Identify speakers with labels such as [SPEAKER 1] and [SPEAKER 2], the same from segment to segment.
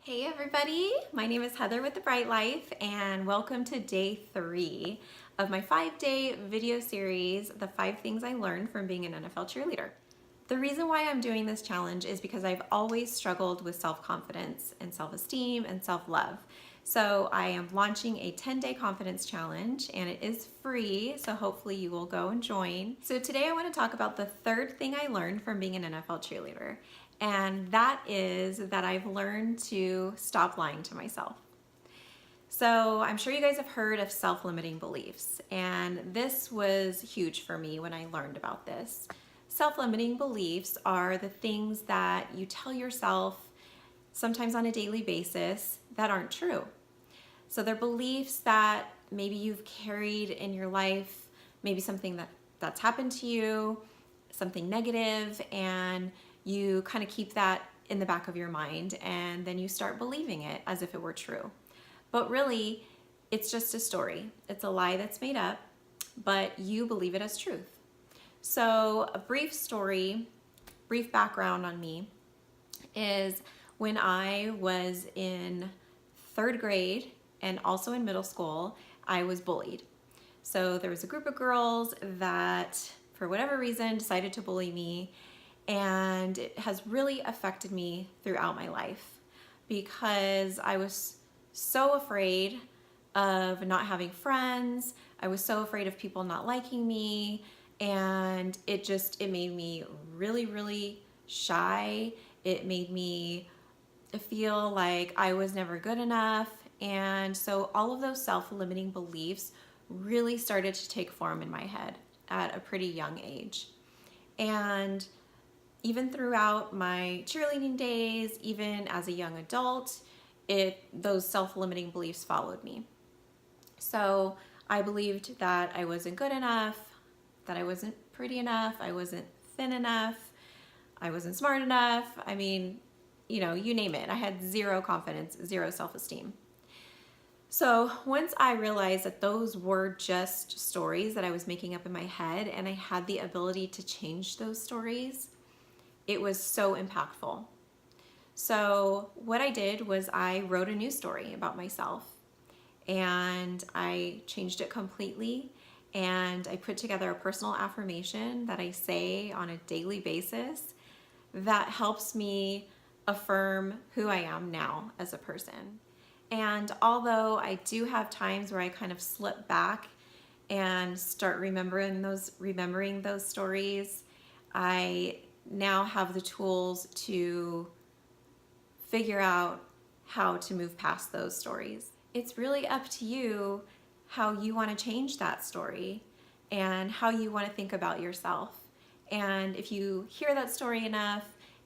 [SPEAKER 1] Hey everybody, my name is Heather with The Bright Life and welcome to day 3 of my 5-day video series, The 5 Things I Learned from Being an NFL Cheerleader. The reason why I'm doing this challenge is because I've always struggled with self-confidence and self-esteem and self-love. So I am launching a 10-day confidence challenge and it is free, so hopefully you will go and join. So today I want to talk about the third thing I learned from being an NFL cheerleader. And that is that I've learned to stop lying to myself. So I'm sure you guys have heard of self-limiting beliefs, and this was huge for me when I learned about this. Self-limiting beliefs are the things that you tell yourself sometimes on a daily basis that aren't true. So they're beliefs that maybe you've carried in your life, maybe something that's happened to you, something negative, and you kind of keep that in the back of your mind and then you start believing it as if it were true. But really, it's just a story. It's a lie that's made up, but you believe it as truth. So a brief story, brief background on me is when I was in 3rd grade and also in middle school, I was bullied. So there was a group of girls that, for whatever reason, decided to bully me, and it has really affected me throughout my life because I was so afraid of not having friends. I was so afraid of people not liking me, and it made me really, really shy. It made me feel like I was never good enough. And so all of those self-limiting beliefs really started to take form in my head at a pretty young age. And even throughout my cheerleading days, even as a young adult, those self-limiting beliefs followed me. So I believed that I wasn't good enough, that I wasn't pretty enough, I wasn't thin enough, I wasn't smart enough. I mean, you name it. I had zero confidence, zero self-esteem. So once I realized that those were just stories that I was making up in my head and I had the ability to change those stories, it was so impactful. So what I did was I wrote a new story about myself and I changed it completely, and I put together a personal affirmation that I say on a daily basis that helps me affirm who I am now as a person. And although I do have times where I kind of slip back and start remembering those stories, I now have the tools to figure out how to move past those stories. It's really up to you how you want to change that story and how you want to think about yourself. And if you hear that story enough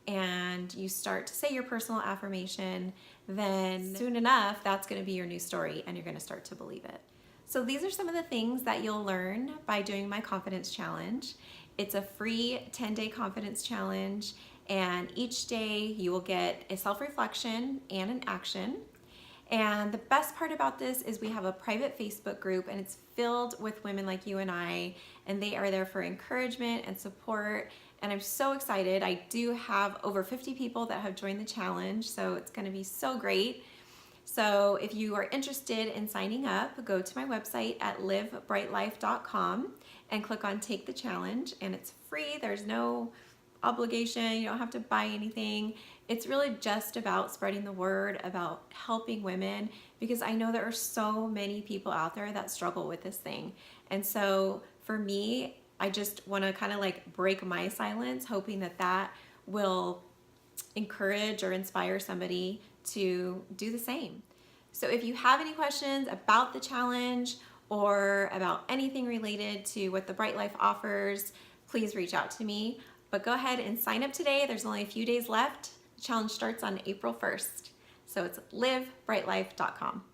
[SPEAKER 1] and you start to say your personal affirmation, then soon enough, that's going to be your new story and you're going to start to believe it. So these are some of the things that you'll learn by doing my confidence challenge. It's a free 10-day confidence challenge, and each day you will get a self-reflection and an action. And the best part about this is we have a private Facebook group, and it's filled with women like you and I, and they are there for encouragement and support. And I'm so excited. I do have over 50 people that have joined the challenge, so it's going to be so great. So if you are interested in signing up, go to my website at livebrightlife.com and click on Take the Challenge, and it's free. There's no obligation. You don't have to buy anything. It's really just about spreading the word about helping women, because I know there are so many people out there that struggle with this thing. And so for me, I just want to kind of like break my silence, hoping that that will encourage or inspire somebody to do the same. So if you have any questions about the challenge or about anything related to what the Bright Life offers, please reach out to me. But go ahead and sign up today. There's only a few days left. The challenge starts on April 1st. So it's livebrightlife.com.